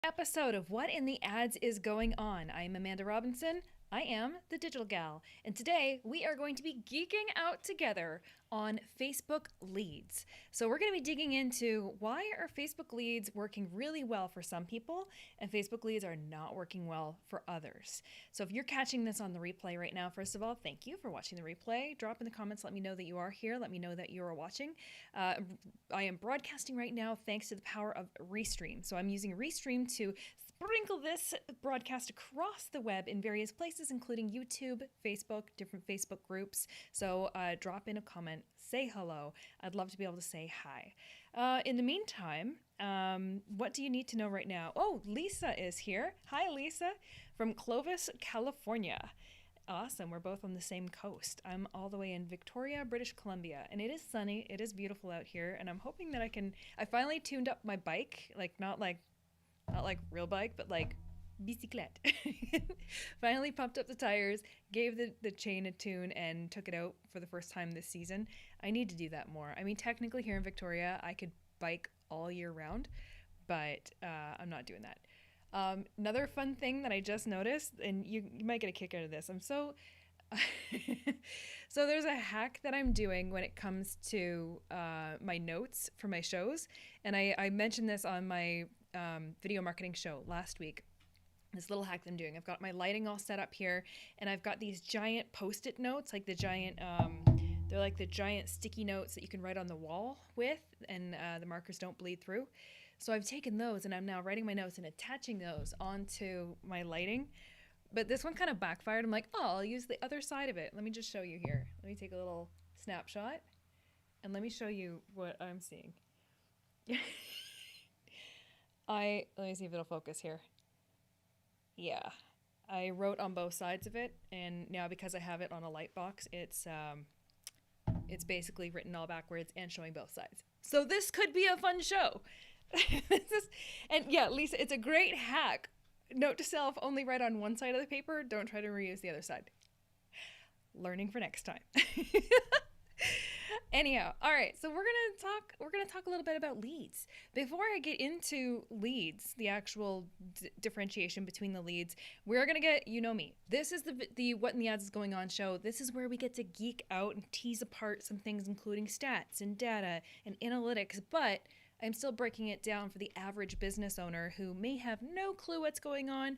Episode of What in the Ads is Going On. I'm Amanda Robinson. I am the Digital Gal, and today we are going to be geeking out together on Facebook leads. So we're going to be digging into why are Facebook leads working really well for some people and Facebook leads are not working well for others. So if you're catching this on the replay right now, first of all, thank you for watching the replay. Drop in the comments, let me know that you are here. Let me know that you are watching. I am broadcasting right now thanks to the power of Restream. So I'm using Restream to sprinkle this broadcast across the web in various places, including YouTube, Facebook, different Facebook groups. So drop in a comment, say hello. I'd love to be able to say hi. In the meantime, what do you need to know right now? Oh, Lisa is here. Hi, Lisa, from Clovis, California. Awesome. We're both on the same coast. I'm all the way in Victoria, British Columbia, and it is sunny. It is beautiful out here, and I'm hoping that I finally tuned up my bike, not like real bike, but like bicyclette. Finally pumped up the tires, gave the chain a tune, and took it out for the first time this season. I need to do that more. I mean, technically here in Victoria, I could bike all year round, but I'm not doing that. Another fun thing that I just noticed, and you might get a kick out of this. So there's a hack that I'm doing when it comes to my notes for my shows, and I mentioned this on my video marketing show last week. This little hack that I'm doing. I've got my lighting all set up here, and I've got these giant Post-it notes, like the giant, they're like the giant sticky notes that you can write on the wall with, and the markers don't bleed through. So I've taken those, and I'm now writing my notes and attaching those onto my lighting. But this one kind of backfired. I'm like, oh, I'll use the other side of it. Let me just show you here. Let me take a little snapshot, and let me show you what I'm seeing. Let me see if it'll focus here. Yeah, I wrote on both sides of it, and now because I have it on a light box, it's basically written all backwards and showing both sides. So this could be a fun show. And yeah, Lisa, it's a great hack. Note to self, only write on one side of the paper. Don't try to reuse the other side. Learning for next time. Anyhow, all right, so we're gonna talk a little bit about leads. Before I get into leads, the actual differentiation between the leads, we're gonna get, you know me. This is the What in the Ads is Going On show. This is where we get to geek out and tease apart some things, including stats and data and analytics, but I'm still breaking it down for the average business owner who may have no clue what's going on,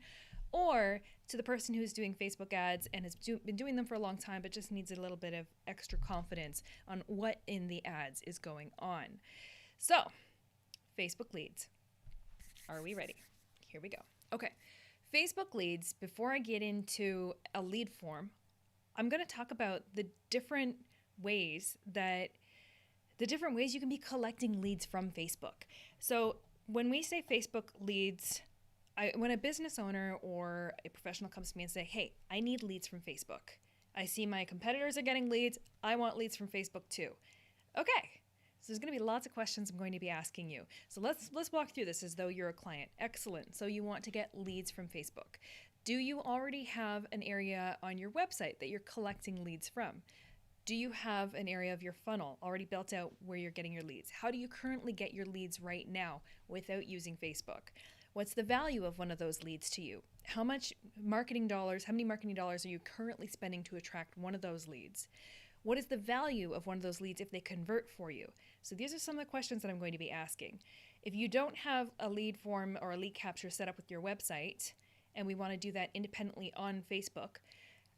or to the person who's doing Facebook ads and has been doing them for a long time but just needs a little bit of extra confidence on what in the ads is going on. So, Facebook leads. Are we ready? Here we go. Okay, Facebook leads, before I get into a lead form, I'm going to talk about the different ways you can be collecting leads from Facebook. So when we say Facebook leads, when a business owner or a professional comes to me and say, hey, I need leads from Facebook. I see my competitors are getting leads. I want leads from Facebook too. Okay, so there's going to be lots of questions I'm going to be asking you. So let's walk through this as though you're a client. Excellent. So you want to get leads from Facebook. Do you already have an area on your website that you're collecting leads from? Do you have an area of your funnel already built out where you're getting your leads? How do you currently get your leads right now without using Facebook? What's the value of one of those leads to you? How many marketing dollars are you currently spending to attract one of those leads? What is the value of one of those leads if they convert for you? So these are some of the questions that I'm going to be asking. If you don't have a lead form or a lead capture set up with your website, and we want to do that independently on Facebook,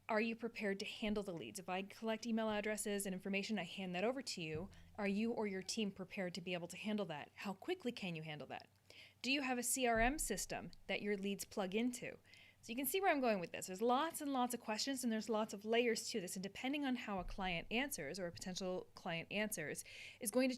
are you prepared to handle the leads? If I collect email addresses and information, I hand that over to you. Are you or your team prepared to be able to handle that? How quickly can you handle that? Do you have a CRM system that your leads plug into? So you can see where I'm going with this. There's lots and lots of questions, and there's lots of layers to this. And depending on how a client answers or a potential client answers is going to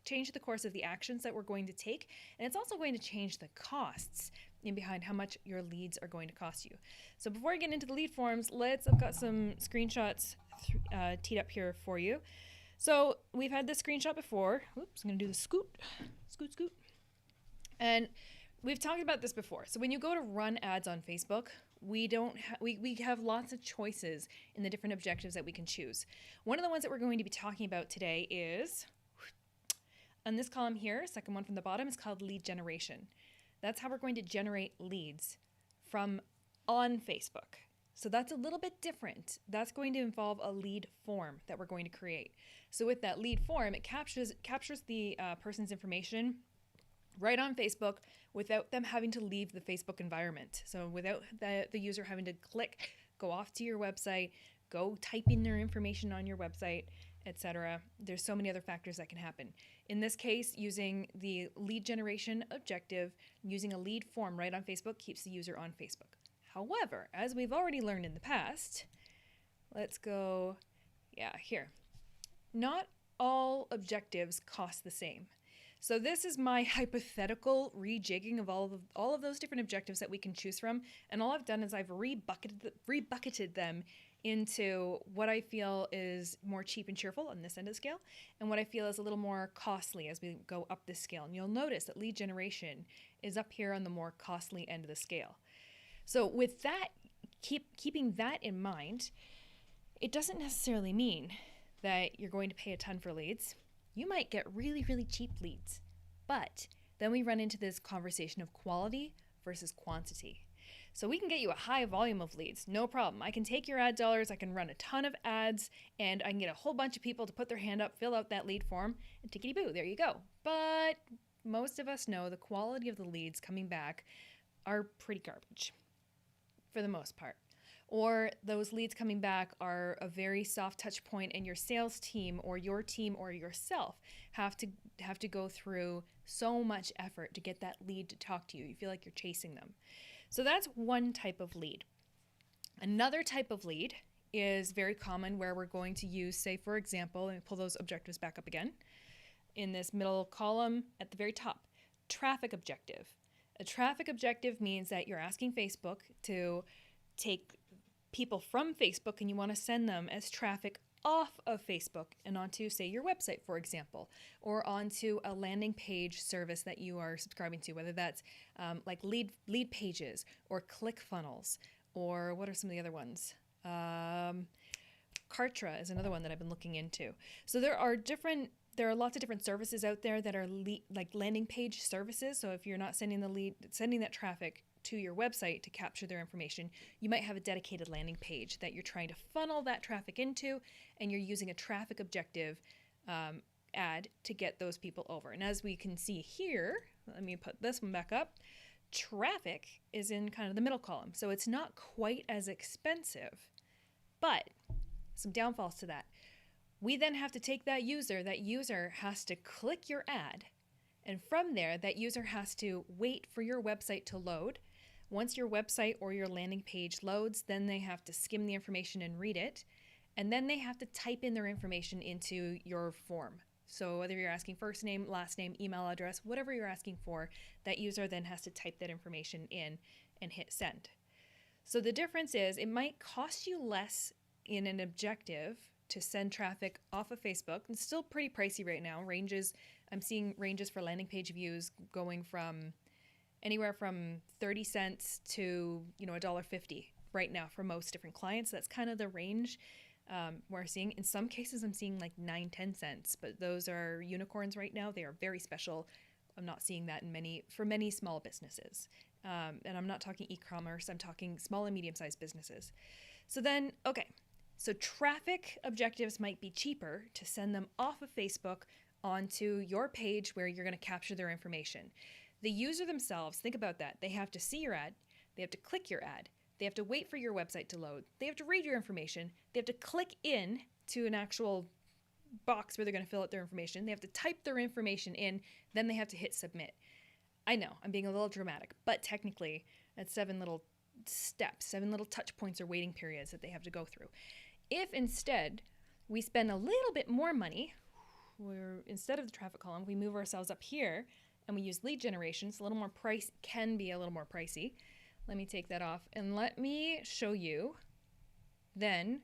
change the course of the actions that we're going to take. And it's also going to change the costs in behind how much your leads are going to cost you. So before I get into the lead forms, I've got some screenshots teed up here for you. So we've had this screenshot before. Oops, I'm going to do the scoot. And we've talked about this before. So when you go to run ads on Facebook, we have lots of choices in the different objectives that we can choose. One of the ones that we're going to be talking about today is, on this column here, second one from the bottom, is called lead generation. That's how we're going to generate leads from on Facebook. So that's a little bit different. That's going to involve a lead form that we're going to create. So with that lead form, it captures the person's information right on Facebook without them having to leave the Facebook environment. So without the user having to click, go off to your website, go type in their information on your website, etc. There's so many other factors that can happen. In this case, using the lead generation objective, using a lead form right on Facebook keeps the user on Facebook. However, as we've already learned in the past, let's go, here. Not all objectives cost the same. So this is my hypothetical rejigging of all of those different objectives that we can choose from. And all I've done is I've rebucketed them into what I feel is more cheap and cheerful on this end of the scale, and what I feel is a little more costly as we go up this scale. And you'll notice that lead generation is up here on the more costly end of the scale. So with that, keeping that in mind, it doesn't necessarily mean that you're going to pay a ton for leads. You might get really, really cheap leads, but then we run into this conversation of quality versus quantity. So we can get you a high volume of leads, no problem. I can take your ad dollars, I can run a ton of ads, and I can get a whole bunch of people to put their hand up, fill out that lead form, and tickety-boo, there you go. But most of us know the quality of the leads coming back are pretty garbage, for the most part. Or those leads coming back are a very soft touch point, and your sales team or yourself have to go through so much effort to get that lead to talk to you. You feel like you're chasing them. So that's one type of lead. Another type of lead is very common where we're going to use, say for example, and pull those objectives back up again, in this middle column at the very top, traffic objective. A traffic objective means that you're asking Facebook to take people from Facebook and you want to send them as traffic off of Facebook and onto, say, your website, for example, or onto a landing page service that you are subscribing to, whether that's like lead pages or ClickFunnels, or what are some of the other ones? Kartra is another one that I've been looking into. So there are lots of different services out there that are like landing page services. So if you're not sending that traffic to your website to capture their information, you might have a dedicated landing page that you're trying to funnel that traffic into, and you're using a traffic objective ad to get those people over. And as we can see here, let me put this one back up, traffic is in kind of the middle column. So it's not quite as expensive, but some downfalls to that. We then have to take that user has to click your ad, and from there, that user has to wait for your website to load. Once your website or your landing page loads, then they have to skim the information and read it. And then they have to type in their information into your form. So whether you're asking first name, last name, email address, whatever you're asking for, that user then has to type that information in and hit send. So the difference is it might cost you less in an objective to send traffic off of Facebook. It's still pretty pricey right now. I'm seeing ranges for landing page views going from anywhere from 30 cents to $1.50 right now for most different clients. That's kind of the range we're seeing. In some cases, I'm seeing like 9-10 cents, but those are unicorns right now. They are very special. I'm not seeing that for many small businesses. And I'm not talking e-commerce. I'm talking small and medium-sized businesses. So then, okay. So traffic objectives might be cheaper to send them off of Facebook onto your page where you're going to capture their information. The user themselves, think about that. They have to see your ad. They have to click your ad. They have to wait for your website to load. They have to read your information. They have to click in to an actual box where they're going to fill out their information. They have to type their information in. Then they have to hit submit. I know, I'm being a little dramatic, but technically that's 7 little steps, 7 little touch points or waiting periods that they have to go through. If instead we spend a little bit more money, instead of the traffic column, we move ourselves up here and we use lead generation. It's a little more can be a little more pricey. Let me take that off and let me show you then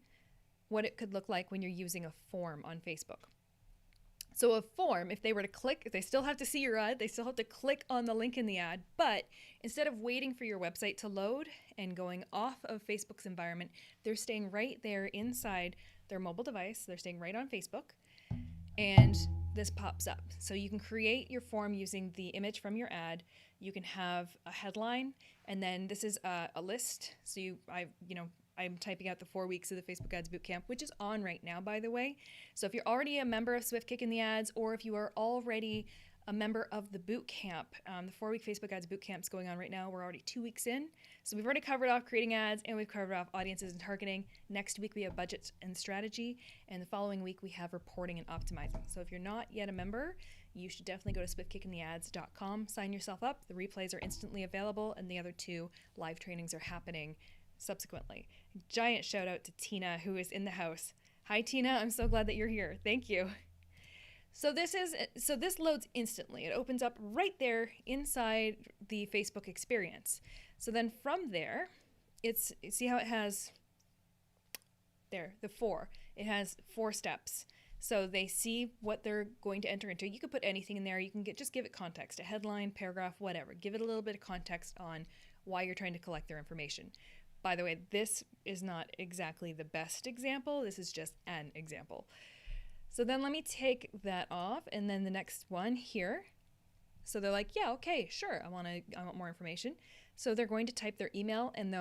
what it could look like when you're using a form on Facebook. So a form, if they were to click, they still have to see your ad, they still have to click on the link in the ad, but instead of waiting for your website to load and going off of Facebook's environment, they're staying right there inside their mobile device. They're staying right on Facebook. And this pops up. So you can create your form using the image from your ad. You can have a headline, and then this is a list. So I'm typing out the 4 weeks of the Facebook Ads Bootcamp, which is on right now, by the way. So if you're already a member of Swift Kick in the Ads, or if you are already a member of the boot camp, the 4-week Facebook Ads Bootcamp is going on right now. We're already 2 weeks in. So we've already covered off creating ads, and we've covered off audiences and targeting. Next week we have budget and strategy, and the following week we have reporting and optimizing. So if you're not yet a member, you should definitely go to swiftkickintheads.com, sign yourself up. The replays are instantly available, and the other 2 live trainings are happening subsequently. Giant shout out to Tina, who is in the house. Hi Tina, I'm so glad that you're here. Thank you. So this loads instantly. It opens up right there inside the Facebook experience. So then from there, see how it has there, the 4. It has 4 steps. So they see what they're going to enter into. You could put anything in there. You can just give it context, a headline, paragraph, whatever. Give it a little bit of context on why you're trying to collect their information. By the way, this is not exactly the best example. This is just an example. So then let me take that off, and then the next one here. So they're like, yeah, okay, sure, I want more information. So they're going to type their email and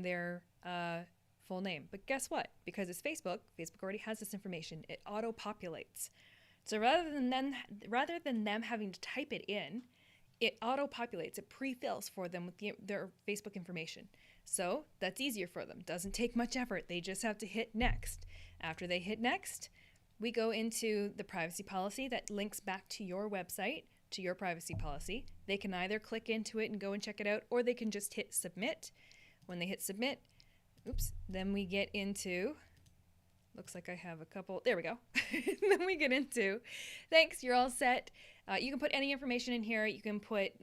their full name. But guess what? Because it's Facebook already has this information. It auto-populates. So rather than them having to type it in, it auto-populates. It pre-fills for them with their Facebook information. So that's easier for them. Doesn't take much effort. They just have to hit next. After they hit next, we go into the privacy policy that links back to your website, to your privacy policy. They can either click into it and go and check it out, or they can just hit submit. When they hit submit, then we get into, looks like I have a couple, there we go. Then we get into, thanks, you're all set. You can put any information in here. You can put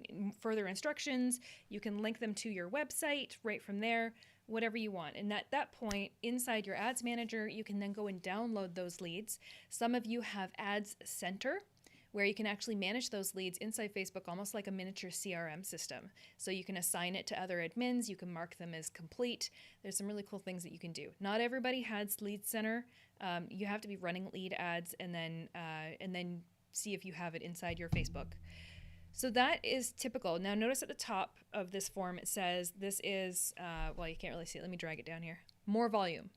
further instructions. You can link them to your website right from there, whatever you want. And at that point, inside your ads manager, you can then go and download those leads. Some of you have Ads Center, where you can actually manage those leads inside Facebook, almost like a miniature CRM system. So you can assign it to other admins. You can mark them as complete. There's some really cool things that you can do. Not everybody has Lead Center. You have to be running lead ads and then see if you have it inside your Facebook. So that is typical. Now notice at the top of this form it says this is, well, you can't really see it. Let me drag it down here. More volume.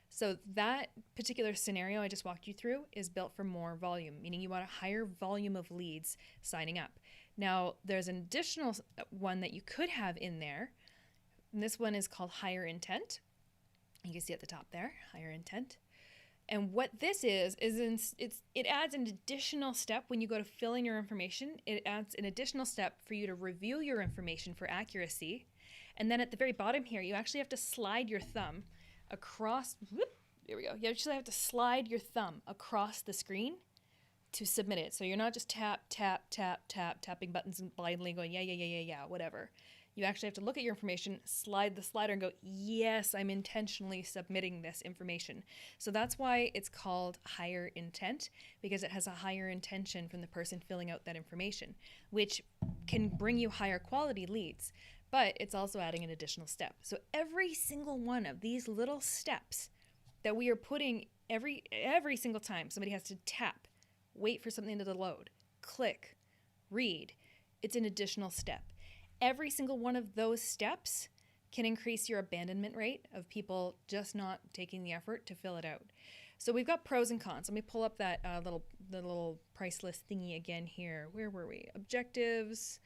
So that particular scenario I just walked you through is built for more volume, meaning you want a higher volume of leads signing up. Now there's an additional one that you could have in there, and this one is called higher intent. You can see at the top there, higher intent. And what this is it adds an additional step when you go to fill in your information. It adds an additional step for you to review your information for accuracy. And then at the very bottom here, you actually have to slide your thumb across, there we go. You actually have to slide your thumb across the screen to submit it. So you're not just tapping buttons and blindly going, yeah, whatever. You actually have to look at your information, slide the slider and go, yes, I'm intentionally submitting this information. So that's why it's called higher intent, because it has a higher intention from the person filling out that information, which can bring you higher quality leads, but it's also adding an additional step. So every single one of these little steps that we are putting every single time somebody has to tap, wait for something to load, click, read, it's an additional step. Every single one of those steps can increase your abandonment rate of people just not taking the effort to fill it out. So we've got pros and cons. Let me pull up that the little price list thingy again here. Where were we? Objectives.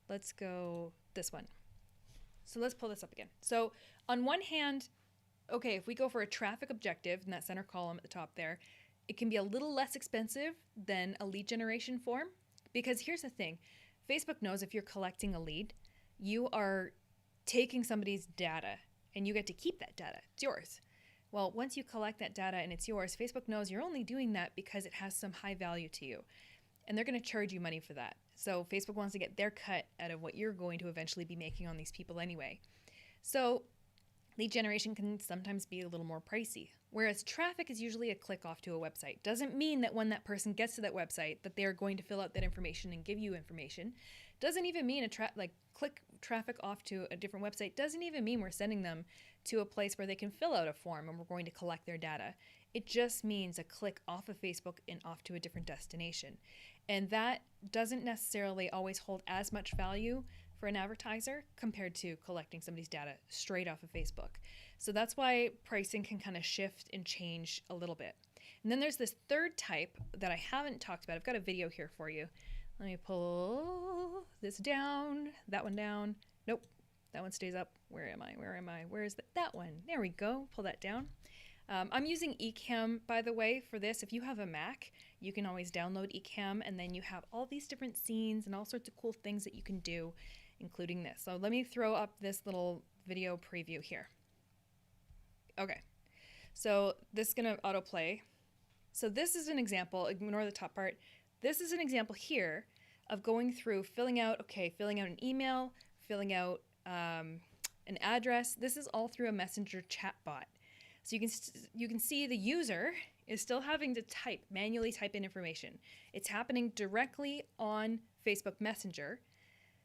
Let's go this one. So let's pull this up again. So on one hand, okay, if we go for a traffic objective in that center column at the top there, it can be a little less expensive than a lead generation form, because here's the thing. Facebook knows if you're collecting a lead, you are taking somebody's data and you get to keep that data. It's yours. Well, once you collect that data and it's yours, Facebook knows you're only doing that because it has some high value to you. And they're going to charge you money for that. So Facebook wants to get their cut out of what you're going to eventually be making on these people anyway. So lead generation can sometimes be a little more pricey. Whereas traffic is usually a click off to a website. Doesn't mean that when that person gets to that website that they're going to fill out that information and give you information. Doesn't even mean click traffic off to a different website. Doesn't even mean we're sending them to a place where they can fill out a form and we're going to collect their data. It just means a click off of Facebook and off to a different destination. And that doesn't necessarily always hold as much value for an advertiser compared to collecting somebody's data straight off of Facebook. So that's why pricing can kind of shift and change a little bit. And then there's this third type that I haven't talked about. I've got a video here for you. Let me pull this down, that one down. Nope, that one stays up. Where am I? Where is that one? There we go. Pull that down. I'm using Ecamm, by the way, for this. If you have a Mac, you can always download Ecamm, and then you have all these different scenes and all sorts of cool things that you can do, including this. So let me throw up this little video preview here. Okay, so this is gonna autoplay. So this is an example, ignore the top part. This is an example here of going through, filling out an email, filling out an address. This is all through a messenger chat bot. So you can see the user is still having to manually type in information. It's happening directly on Facebook Messenger.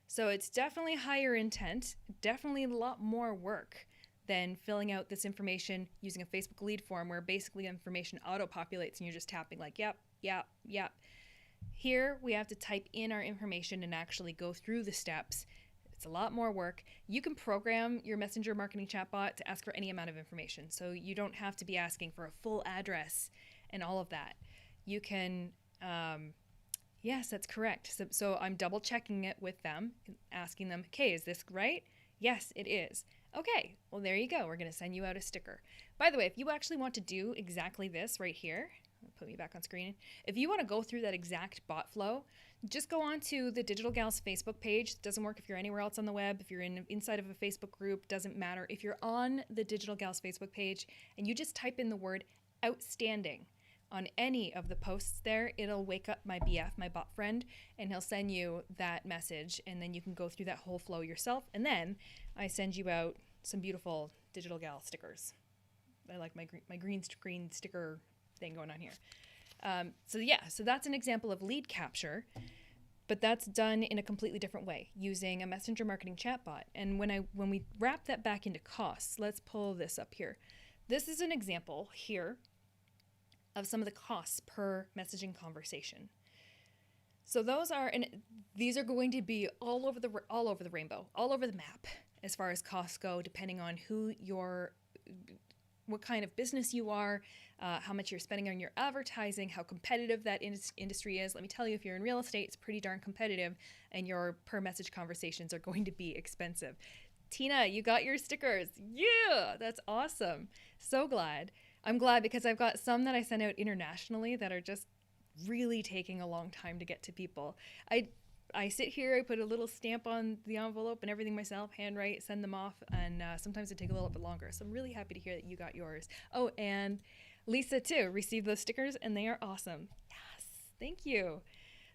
So it's definitely higher intent, definitely a lot more work than filling out this information using a Facebook lead form where basically information auto-populates and you're just tapping like, yep, yep, yep. Here we have to type in our information and actually go through the steps. It's a lot more work. You can program your messenger marketing chatbot to ask for any amount of information. So you don't have to be asking for a full address and all of that. You can, yes, that's correct. So I'm double checking it with them, asking them, okay, is this right? Yes, it is. Okay, well, there you go. We're going to send you out a sticker. By the way, if you actually want to do exactly this right here, put me back on screen. If you want to go through that exact bot flow, just go on to the Digital Gals Facebook page. It doesn't work if you're anywhere else on the web. If you're inside of a Facebook group, doesn't matter. If you're on the Digital Gals Facebook page and you just type in the word outstanding on any of the posts there, it'll wake up my BF, my bot friend, and he'll send you that message, and then you can go through that whole flow yourself. And then I send you out some beautiful Digital Gal stickers. I like my green screen sticker thing going on here. So that's an example of lead capture, but that's done in a completely different way using a messenger marketing chatbot. And when we wrap that back into costs, let's pull this up here. This is an example here of some of the costs per messaging conversation. So these are going to be all over the rainbow, all over the map as far as costs go, depending on what kind of business you are, how much you're spending on your advertising, how competitive that industry is. Let me tell you, if you're in real estate, it's pretty darn competitive, and your per message conversations are going to be expensive. Tina, you got your stickers. Yeah, that's awesome. So glad. I'm glad because I've got some that I sent out internationally that are just really taking a long time to get to people. I sit here, I put a little stamp on the envelope and everything myself, handwrite, send them off, and sometimes it take a little bit longer. So I'm really happy to hear that you got yours. Oh, and Lisa too received those stickers, and they are awesome. Yes, thank you.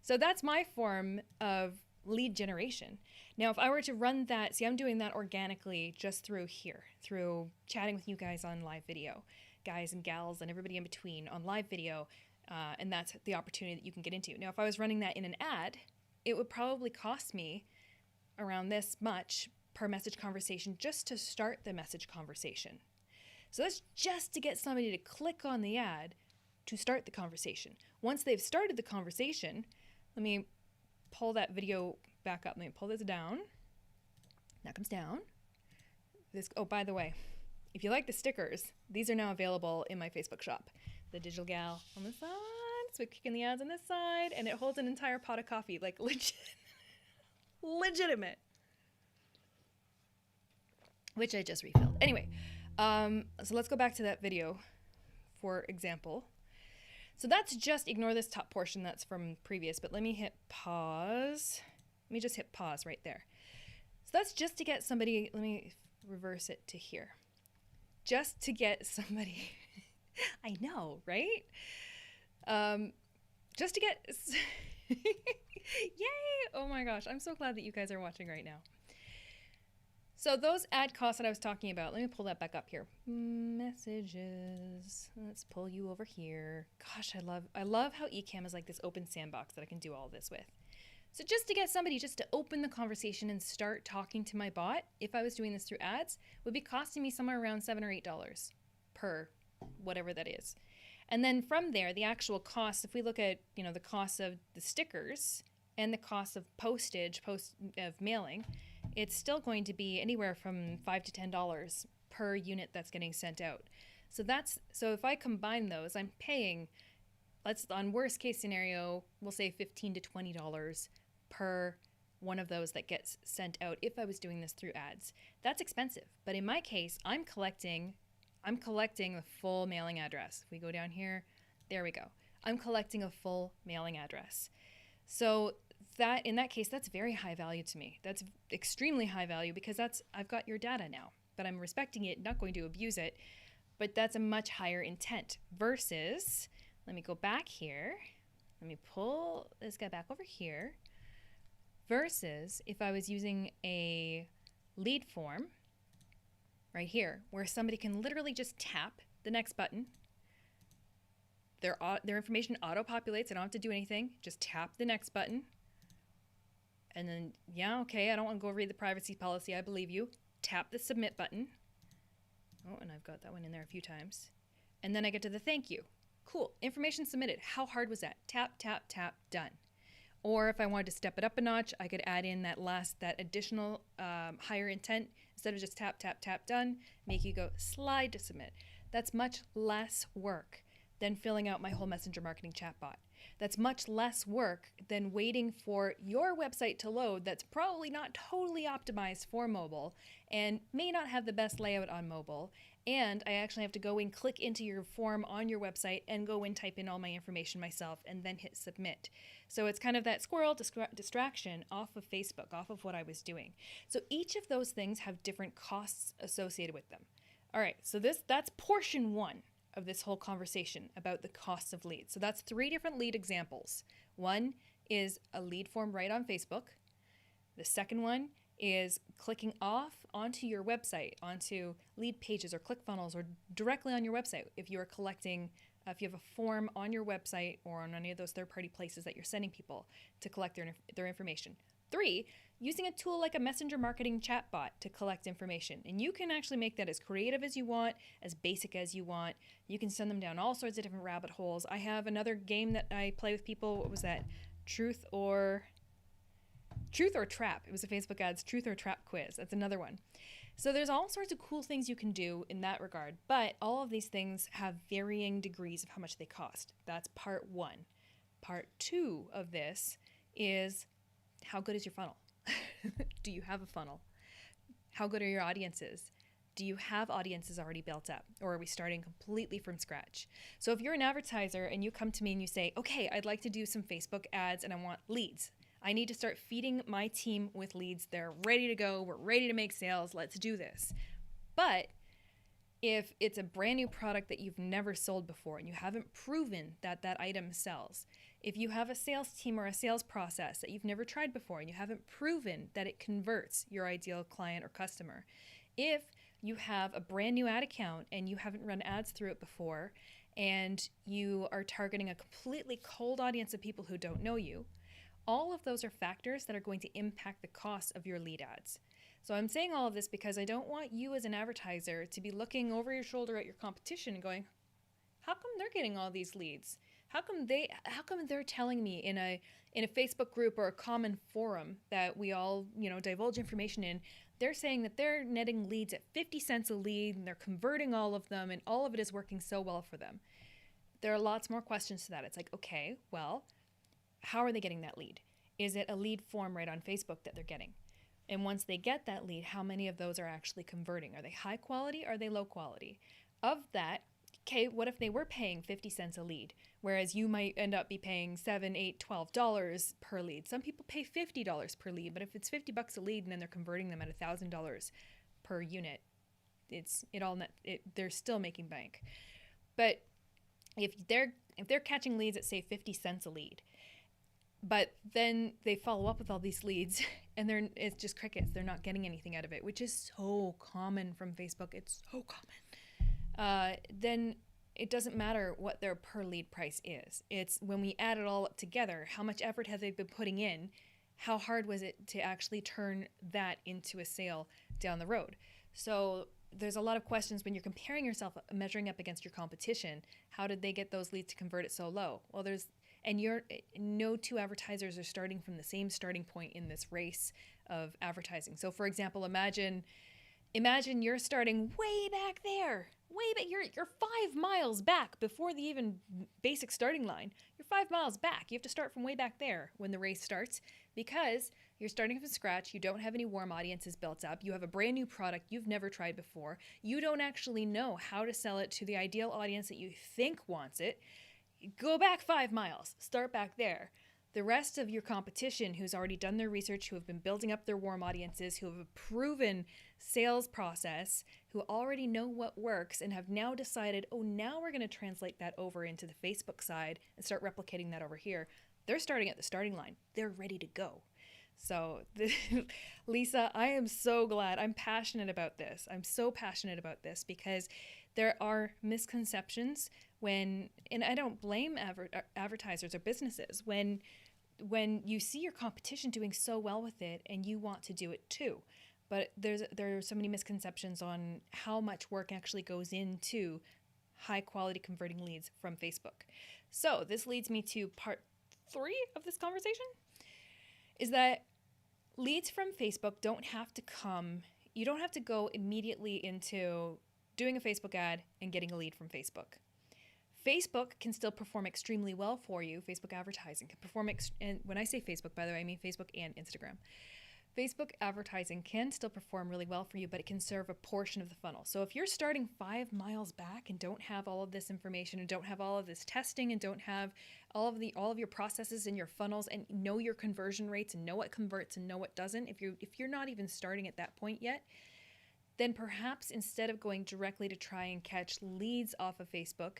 So that's my form of lead generation. Now, if I were to run that, see, I'm doing that organically just through here, through chatting with you guys on live video, guys and gals and everybody in between on live video, and that's the opportunity that you can get into. Now, if I was running that in an ad, it would probably cost me around this much per message conversation just to start the message conversation. So that's just to get somebody to click on the ad to start the conversation. Once they've started the conversation, let me pull that video back up. Let me pull this down. That comes down. Oh, by the way, if you like the stickers, these are now available in my Facebook shop. The Digital Gal on the side. So we're kicking the ads on this side, and it holds an entire pot of coffee, like legitimate, which I just refilled. Anyway, so let's go back to that video, for example. So that's just, ignore this top portion, that's from previous, but let me hit pause. Let me just hit pause right there. So that's just to get somebody, let me reverse it to here. Just to get somebody, I know, right? Just to get, yay! Oh my gosh, I'm so glad that you guys are watching right now. So those ad costs that I was talking about, let me pull that back up here. Messages, let's pull you over here. Gosh, I love how Ecamm is like this open sandbox that I can do all this with. So just to get somebody just to open the conversation and start talking to my bot, if I was doing this through ads, would be costing me somewhere around $7 or $8 per whatever that is. And then from there, the actual cost, if we look at, the cost of the stickers and the cost of postage, of mailing, it's still going to be anywhere from $5 to $10 per unit that's getting sent out. So if I combine those, I'm paying, on worst case scenario, we'll say $15 to $20 per one of those that gets sent out if I was doing this through ads. That's expensive. But in my case, I'm collecting the full mailing address. If we go down here, there we go. I'm collecting a full mailing address. So in that case, that's very high value to me. That's extremely high value because I've got your data now, but I'm respecting it, not going to abuse it. But that's a much higher intent versus, let me go back here. Let me pull this guy back over here. Versus if I was using a lead form right here, where somebody can literally just tap the next button. Their information auto-populates. I don't have to do anything. Just tap the next button. And then, yeah, okay, I don't want to go read the privacy policy. I believe you. Tap the submit button. Oh, and I've got that one in there a few times. And then I get to the thank you. Cool. Information submitted. How hard was that? Tap, tap, tap, done. Or if I wanted to step it up a notch, I could add in that additional higher intent. Instead of just tap, tap, tap, done, make you go slide to submit. That's much less work than filling out my whole messenger marketing chatbot. That's much less work than waiting for your website to load that's probably not totally optimized for mobile and may not have the best layout on mobile. And I actually have to go and click into your form on your website and go and type in all my information myself and then hit submit. So it's kind of that squirrel distraction off of Facebook, off of what I was doing. So each of those things have different costs associated with them. All right, so that's portion one of this whole conversation about the costs of leads. So that's 3 different lead examples. One is a lead form right on Facebook. The second one is clicking off onto your website, onto lead pages or ClickFunnels or directly on your website if you are collecting, if you have a form on your website or on any of those third-party places that you're sending people to collect their information. 3, using a tool like a messenger marketing chatbot to collect information. And you can actually make that as creative as you want, as basic as you want. You can send them down all sorts of different rabbit holes. I have another game that I play with people. What was that? Truth or Trap. It was a Facebook ads Truth or Trap quiz. That's another one. So there's all sorts of cool things you can do in that regard, but all of these things have varying degrees of how much they cost. That's part 1. Part 2 of this is, how good is your funnel? Do you have a funnel? How good are your audiences? Do you have audiences already built up, or are we starting completely from scratch? So if you're an advertiser and you come to me and you say, okay, I'd like to do some Facebook ads and I want leads. I need to start feeding my team with leads. They're ready to go. We're ready to make sales. Let's do this. But if it's a brand new product that you've never sold before and you haven't proven that that item sells, if you have a sales team or a sales process that you've never tried before and you haven't proven that it converts your ideal client or customer, if you have a brand new ad account and you haven't run ads through it before and you are targeting a completely cold audience of people who don't know you, all of those are factors that are going to impact the cost of your lead ads. So I'm saying all of this because I don't want you as an advertiser to be looking over your shoulder at your competition and going, how come they're getting all these leads? How come they're telling me in a Facebook group or a common forum that we all, divulge information in, they're saying that they're netting leads at 50 cents a lead and they're converting all of them and all of it is working so well for them. There are lots more questions to that. It's like, okay, well, how are they getting that lead? Is it a lead form right on Facebook that they're getting? And once they get that lead, how many of those are actually converting? Are they high quality? Are they low quality? Of that, okay, what if they were paying 50 cents a lead, whereas you might end up be paying $7, $8, $12 per lead? Some people pay $50 per lead, but if it's $50 a lead and then they're converting them at $1,000 per unit, they're still making bank. But if they're catching leads at say 50 cents a lead, but then they follow up with all these leads and it's just crickets. They're not getting anything out of it, which is so common from Facebook. It's so common. Then it doesn't matter what their per lead price is. It's when we add it all up together, how much effort have they been putting in? How hard was it to actually turn that into a sale down the road? So there's a lot of questions when you're comparing yourself, measuring up against your competition. How did they get those leads to convert it so low? Well, no two advertisers are starting from the same starting point in this race of advertising. So for example, imagine you're starting way back there, you're 5 miles back before the even basic starting line. You're 5 miles back. You have to start from way back there when the race starts, because you're starting from scratch. You don't have any warm audiences built up. You have a brand new product you've never tried before. You don't actually know how to sell it to the ideal audience that you think wants it. Go back 5 miles, start back there. The rest of your competition, who's already done their research, who have been building up their warm audiences, who have a proven sales process, who already know what works and have now decided, oh, now we're going to translate that over into the Facebook side and start replicating that over here. They're starting at the starting line. They're ready to go. So, Lisa, I am so glad. I'm passionate about this. I'm so passionate about this because there are misconceptions and I don't blame advertisers or businesses, when you see your competition doing so well with it and you want to do it too. But there are so many misconceptions on how much work actually goes into high quality converting leads from Facebook. So this leads me to part 3 of this conversation, is that leads from Facebook you don't have to go immediately into doing a Facebook ad and getting a lead from Facebook. Facebook can still perform extremely well for you. Facebook advertising can perform, and when I say Facebook, by the way, I mean Facebook and Instagram. Facebook advertising can still perform really well for you, but it can serve a portion of the funnel. So if you're starting 5 miles back and don't have all of this information and don't have all of this testing and don't have all of your processes in your funnels and know your conversion rates and know what converts and know what doesn't, if you're not even starting at that point yet, then perhaps instead of going directly to try and catch leads off of Facebook,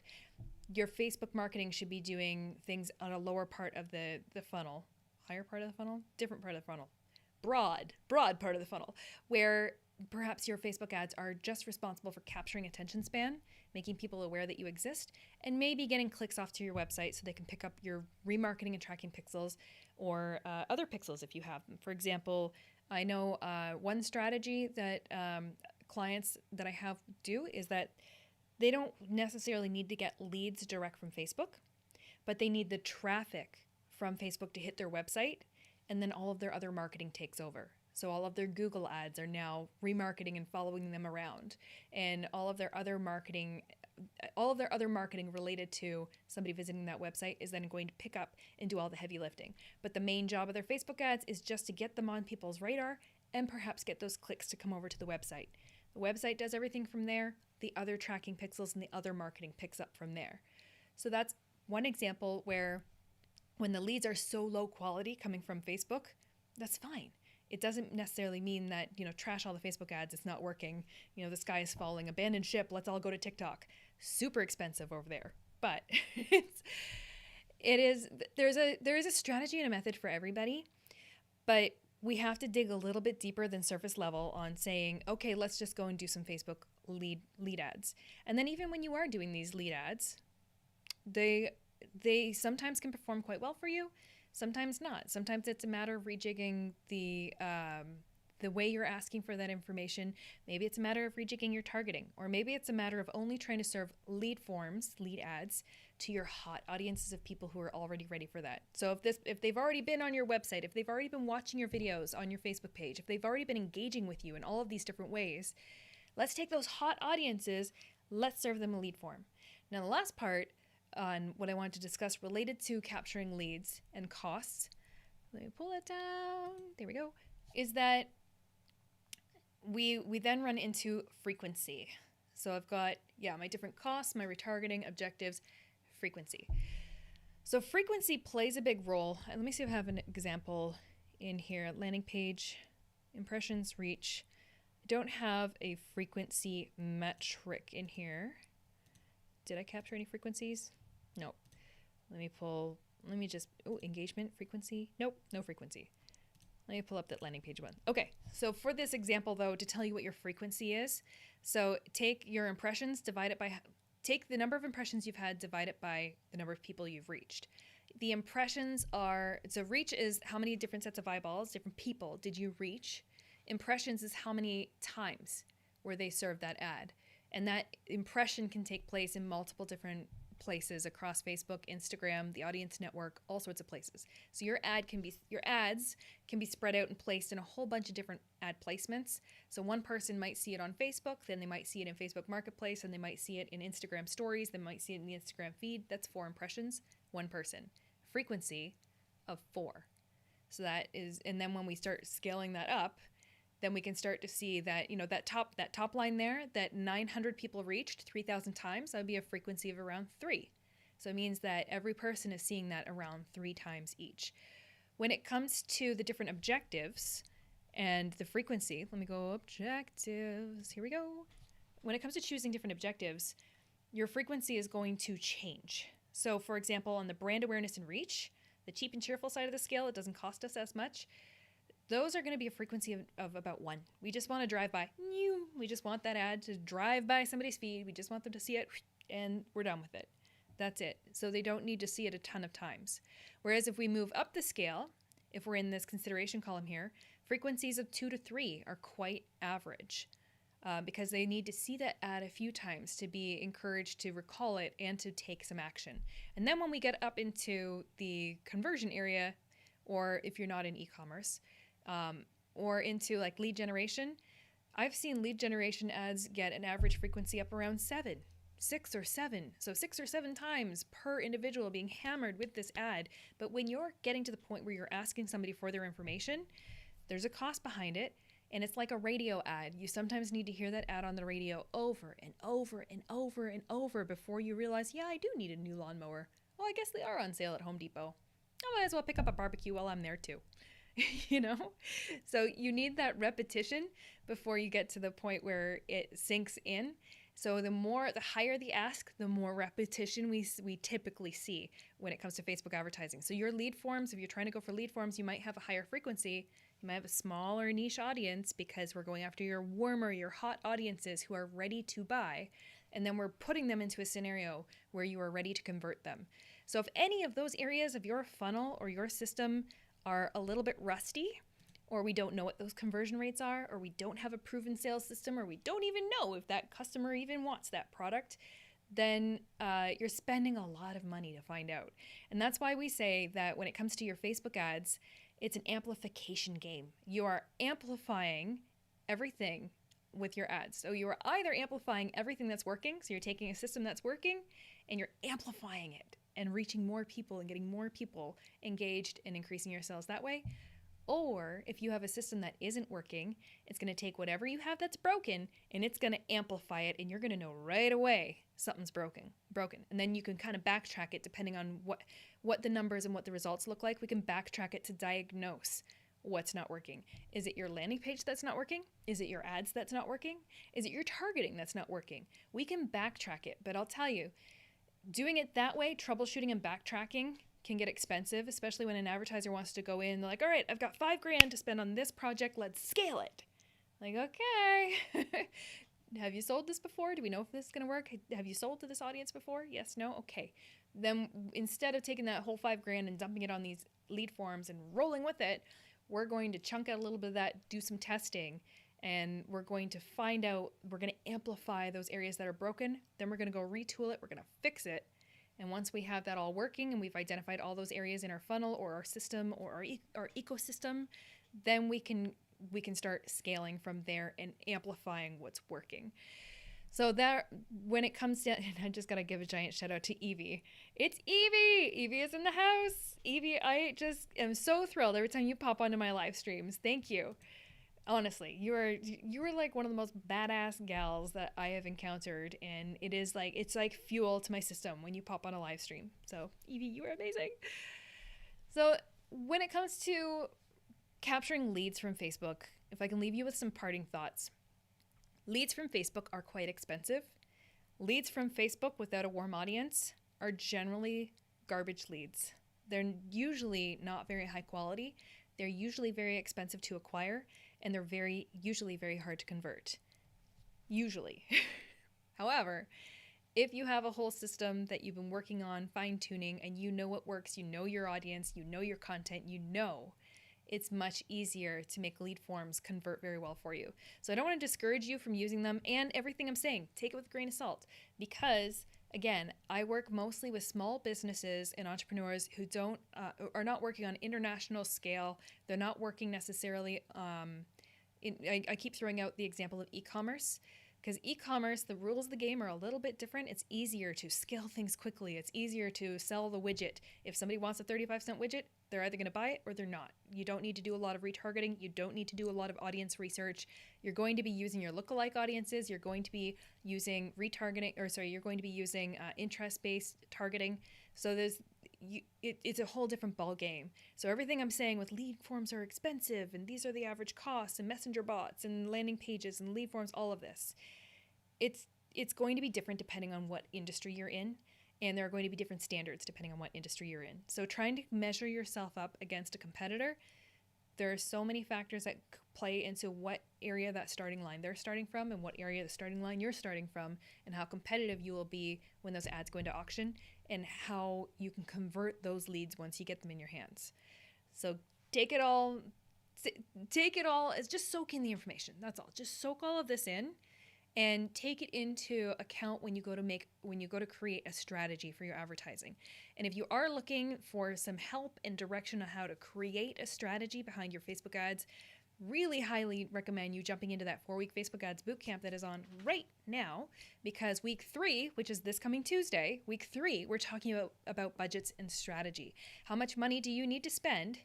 your Facebook marketing should be doing things on a lower part of the funnel, higher part of the funnel, different part of the funnel, broad part of the funnel, where perhaps your Facebook ads are just responsible for capturing attention span, making people aware that you exist, and maybe getting clicks off to your website so they can pick up your remarketing and tracking pixels or other pixels if you have them. For example, I know one strategy that clients that I have do is that they don't necessarily need to get leads direct from Facebook, but they need the traffic from Facebook to hit their website, and then all of their other marketing takes over. So all of their Google ads are now remarketing and following them around, and all of their other marketing related to somebody visiting that website is then going to pick up and do all the heavy lifting. But the main job of their Facebook ads is just to get them on people's radar and perhaps get those clicks to come over to the website. The website does everything from there. The other tracking pixels and the other marketing picks up from there. So that's one example where when the leads are so low quality coming from Facebook, that's fine. It doesn't necessarily mean that, trash all the Facebook ads, it's not working, the sky is falling, abandoned ship, let's all go to TikTok. Super expensive over there. But there is a strategy and a method for everybody, but we have to dig a little bit deeper than surface level on saying, okay, let's just go and do some Facebook lead ads. And then even when you are doing these lead ads, they sometimes can perform quite well for you, sometimes not. Sometimes it's a matter of rejigging the way you're asking for that information. Maybe it's a matter of rejigging your targeting, or maybe it's a matter of only trying to serve lead ads to your hot audiences of people who are already ready for that. So if they've already been on your website, if they've already been watching your videos on your Facebook page, if they've already been engaging with you in all of these different ways, let's take those hot audiences, let's serve them a lead form. Now the last part on what I wanted to discuss related to capturing leads and costs, let me pull it down, there we go, is that we then run into frequency. So I've got, my different costs, my retargeting, objectives, frequency. So frequency plays a big role. And let me see if I have an example in here. Landing page, impressions, reach. I don't have a frequency metric in here. Did I capture any frequencies? No. Engagement, frequency. Nope, no frequency. Let me pull up that landing page one. Okay, so for this example though, to tell you what your frequency is, so take your impressions, take the number of impressions you've had, divide it by the number of people you've reached. The impressions so reach is how many different sets of eyeballs, different people did you reach. Impressions is how many times where they serve that ad. And that impression can take place in multiple different places across Facebook, Instagram, the audience network, all sorts of places. So your ads can be spread out and placed in a whole bunch of different ad placements. So one person might see it on Facebook, then they might see it in Facebook Marketplace, and they might see it in Instagram stories, they might see it in the Instagram feed. That's 4 impressions, one person. Frequency of 4. So that is, and then when we start scaling that up, then we can start to see that, that top line there, that 900 people reached 3,000 times, that would be a frequency of around 3. So it means that every person is seeing that around 3 times each. When it comes to the different objectives and the frequency, let me go objectives, here we go. When it comes to choosing different objectives, your frequency is going to change. So for example, on the brand awareness and reach, the cheap and cheerful side of the scale, it doesn't cost us as much. Those are going to be a frequency of about 1. We just want to drive by. We just want that ad to drive by somebody's feed. We just want them to see it, and we're done with it. That's it. So they don't need to see it a ton of times. Whereas if we move up the scale, if we're in this consideration column here, frequencies of 2 to 3 are quite average because they need to see that ad a few times to be encouraged to recall it and to take some action. And then when we get up into the conversion area, or if you're not in e-commerce, or into like lead generation, I've seen lead generation ads get an average frequency up around 6 or 7. So 6 or 7 times per individual being hammered with this ad. But when you're getting to the point where you're asking somebody for their information, there's a cost behind it. And it's like a radio ad. You sometimes need to hear that ad on the radio over and over and over and over before you realize, yeah, I do need a new lawnmower. Well, I guess they are on sale at Home Depot. I might as well pick up a barbecue while I'm there too. So you need that repetition before you get to the point where it sinks in. So the higher the ask, the more repetition we typically see when it comes to Facebook advertising. So your lead forms, if you're trying to go for lead forms, you might have a higher frequency. You might have a smaller niche audience because we're going after your warmer, your hot audiences who are ready to buy. And then we're putting them into a scenario where you are ready to convert them. So if any of those areas of your funnel or your system are a little bit rusty, or we don't know what those conversion rates are, or we don't have a proven sales system, or we don't even know if that customer even wants that product, then you're spending a lot of money to find out. And that's why we say that when it comes to your Facebook ads, it's an amplification game. You are amplifying everything with your ads. So you are either amplifying everything that's working, so you're taking a system that's working and you're amplifying it and reaching more people and getting more people engaged and increasing your sales that way. Or if you have a system that isn't working, it's going to take whatever you have that's broken and it's going to amplify it, and you're going to know right away something's broken. And then you can kind of backtrack it depending on what the numbers and what the results look like. We can backtrack it to diagnose what's not working. Is it your landing page that's not working? Is it your ads that's not working? Is it your targeting that's not working? We can backtrack it, but I'll tell you, doing it that way, troubleshooting and backtracking, can get expensive, especially when an advertiser wants to go in. They're like, all right, I've got $5,000 to spend on this project. Let's scale it. Like, okay. Have you sold this before? Do we know if this is going to work? Have you sold to this audience before? Yes, no? Okay. Then instead of taking that whole $5,000 and dumping it on these lead forms and rolling with it, we're going to chunk out a little bit of that, do some testing, and we're going to find out, we're going to amplify those areas that are broken. Then we're going to go retool it. We're going to fix it. And once we have that all working and we've identified all those areas in our funnel or our system or our ecosystem, then we can start scaling from there and amplifying what's working. So that when it comes to, and I just got to give a giant shout out to Evie. It's Evie! Evie is in the house. Evie, I just am so thrilled every time you pop onto my live streams. Thank you. Honestly, you are like one of the most badass gals that I have encountered, and it's like fuel to my system when you pop on a live stream. So Evie, you are amazing. So when it comes to capturing leads from Facebook, if I can leave you with some parting thoughts, leads from Facebook are quite expensive. Leads from Facebook without a warm audience are generally garbage leads. They're usually not very high quality. They're usually very expensive to acquire, and they're usually very hard to convert. Usually. However, if you have a whole system that you've been working on, fine-tuning, and you know what works, you know your audience, you know your content, you know, it's much easier to make lead forms convert very well for you. So I don't want to discourage you from using them, and everything I'm saying, take it with a grain of salt, because again, I work mostly with small businesses and entrepreneurs who are not working on international scale. They're not working necessarily. I keep throwing out the example of e-commerce, because e-commerce, the rules of the game are a little bit different. It's easier to scale things quickly. It's easier to sell the widget. If somebody wants a 35-cent widget, they're either going to buy it or they're not. You don't need to do a lot of retargeting. You don't need to do a lot of audience research. You're going to be using your lookalike audiences. You're going to be using you're going to be using interest-based targeting. So it's a whole different ball game. So everything I'm saying with lead forms are expensive, and these are the average costs, and messenger bots, and landing pages, and lead forms, all of this. It's going to be different depending on what industry you're in, and there are going to be different standards depending on what industry you're in. So trying to measure yourself up against a competitor, there are so many factors that play into what area that starting line they're starting from, and what area the starting line you're starting from, and how competitive you will be when those ads go into auction, and how you can convert those leads once you get them in your hands. So take it all as just soak in the information. That's all. Just soak all of this in and take it into account when you go to create a strategy for your advertising. And if you are looking for some help and direction on how to create a strategy behind your Facebook ads, really highly recommend you jumping into that 4-week Facebook ads bootcamp that is on right now, because week 3, which is this coming Tuesday, week 3, we're talking about budgets and strategy. How much money do you need to spend,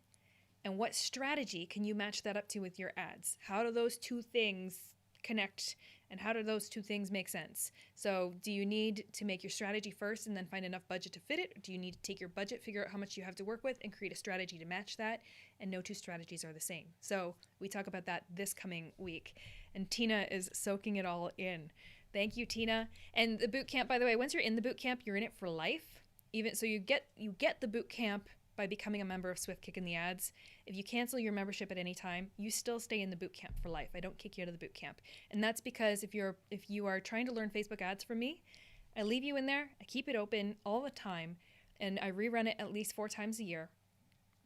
and what strategy can you match that up to with your ads? How do those two things connect, and how do those two things make sense? So do you need to make your strategy first and then find enough budget to fit it? Or do you need to take your budget, figure out how much you have to work with, and create a strategy to match that? And no two strategies are the same. So we talk about that this coming week. And Tina is soaking it all in. Thank you, Tina. And the boot camp, by the way, once you're in the boot camp, you're in it for life. Even so, you get the boot camp by becoming a member of Swift Kicking the Ads. If you cancel your membership at any time, you still stay in the boot camp for life. I don't kick you out of the boot camp. And that's because if you are trying to learn Facebook ads from me, I leave you in there. I keep it open all the time, and I rerun it at least 4 times a year,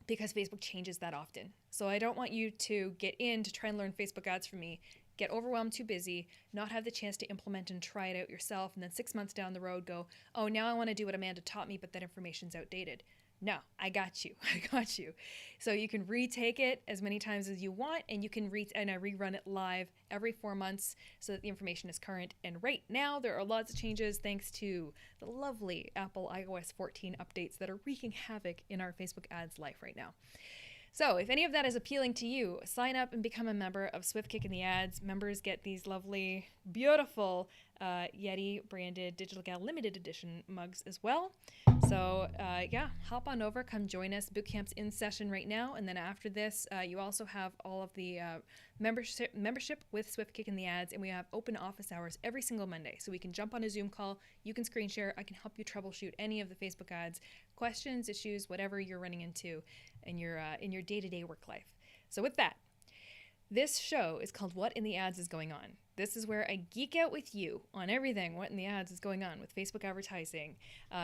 because Facebook changes that often. So I don't want you to get in to try and learn Facebook ads from me, get overwhelmed, too busy, not have the chance to implement and try it out yourself, and then 6 months down the road go, oh, now I want to do what Amanda taught me, but that information's outdated. No, I got you. I got you. So you can retake it as many times as you want, and you can and I rerun it live every 4 months so that the information is current. And right now there are lots of changes thanks to the lovely Apple iOS 14 updates that are wreaking havoc in our Facebook ads life right now. So if any of that is appealing to you, sign up and become a member of Swift Kicking the Ads. Members get these lovely, beautiful Yeti branded Digital Gal limited edition mugs as well. So yeah, hop on over, come join us. Bootcamp's in session right now, and then after this, you also have all of the membership with Swift Kicking the Ads, and we have open office hours every single Monday. So we can jump on a Zoom call, you can screen share, I can help you troubleshoot any of the Facebook ads, questions, issues, whatever you're running into in your day-to-day work life. So with that, this show is called What in the Ads is Going On. This is where I geek out with you on everything what in the ads is going on with Facebook advertising.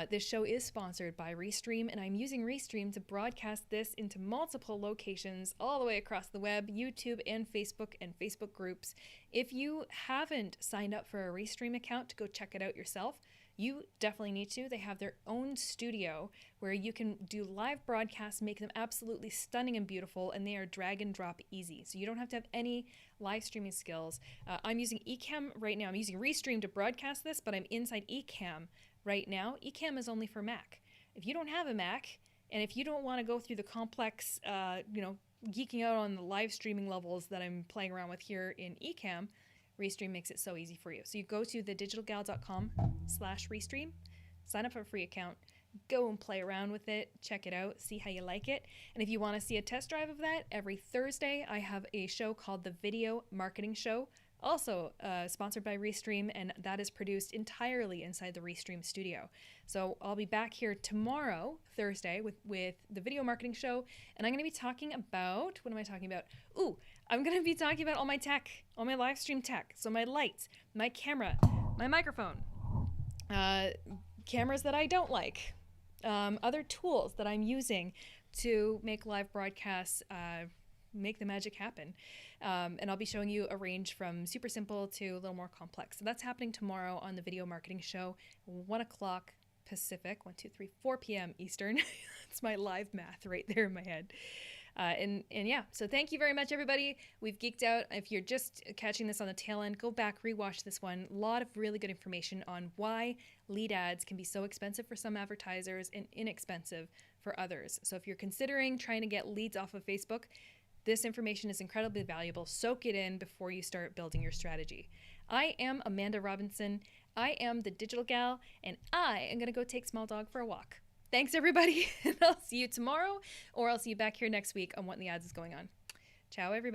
This show is sponsored by Restream, and I'm using Restream to broadcast this into multiple locations all the way across the web, YouTube and Facebook groups. If you haven't signed up for a Restream account to go check it out yourself, you definitely need to. They have their own studio where you can do live broadcasts, make them absolutely stunning and beautiful, and they are drag and drop easy. So you don't have to have any live streaming skills. I'm using Ecamm right now. I'm using Restream to broadcast this, but I'm inside Ecamm right now. Ecamm is only for Mac. If you don't have a Mac, and if you don't want to go through the complex, geeking out on the live streaming levels that I'm playing around with here in Ecamm, Restream makes it so easy for you. So you go to thedigitalgal.com/Restream, sign up for a free account, go and play around with it, check it out, see how you like it. And if you want to see a test drive of that, every Thursday I have a show called The Video Marketing Show, also sponsored by Restream, and that is produced entirely inside the Restream studio. So I'll be back here tomorrow, Thursday, with the Video Marketing Show, and I'm going to be talking about, what am I talking about? I'm going to be talking about all my tech, all my live stream tech. So my lights, my camera, my microphone, cameras that I don't like, other tools that I'm using to make live broadcasts make the magic happen. And I'll be showing you a range from super simple to a little more complex. So that's happening tomorrow on the Video Marketing Show, 1 o'clock Pacific, 4 p.m. Eastern. That's my live math right there in my head. And yeah, so thank you very much, everybody. We've geeked out. If you're just catching this on the tail end, go back, rewatch this one. A lot of really good information on why lead ads can be so expensive for some advertisers and inexpensive for others. So if you're considering trying to get leads off of Facebook, this information is incredibly valuable. Soak it in before you start building your strategy. I am Amanda Robinson. I am the Digital Gal, and I am going to go take Small Dog for a walk. Thanks, everybody, and I'll see you tomorrow, or I'll see you back here next week on What in the Ads is going on. Ciao, everybody.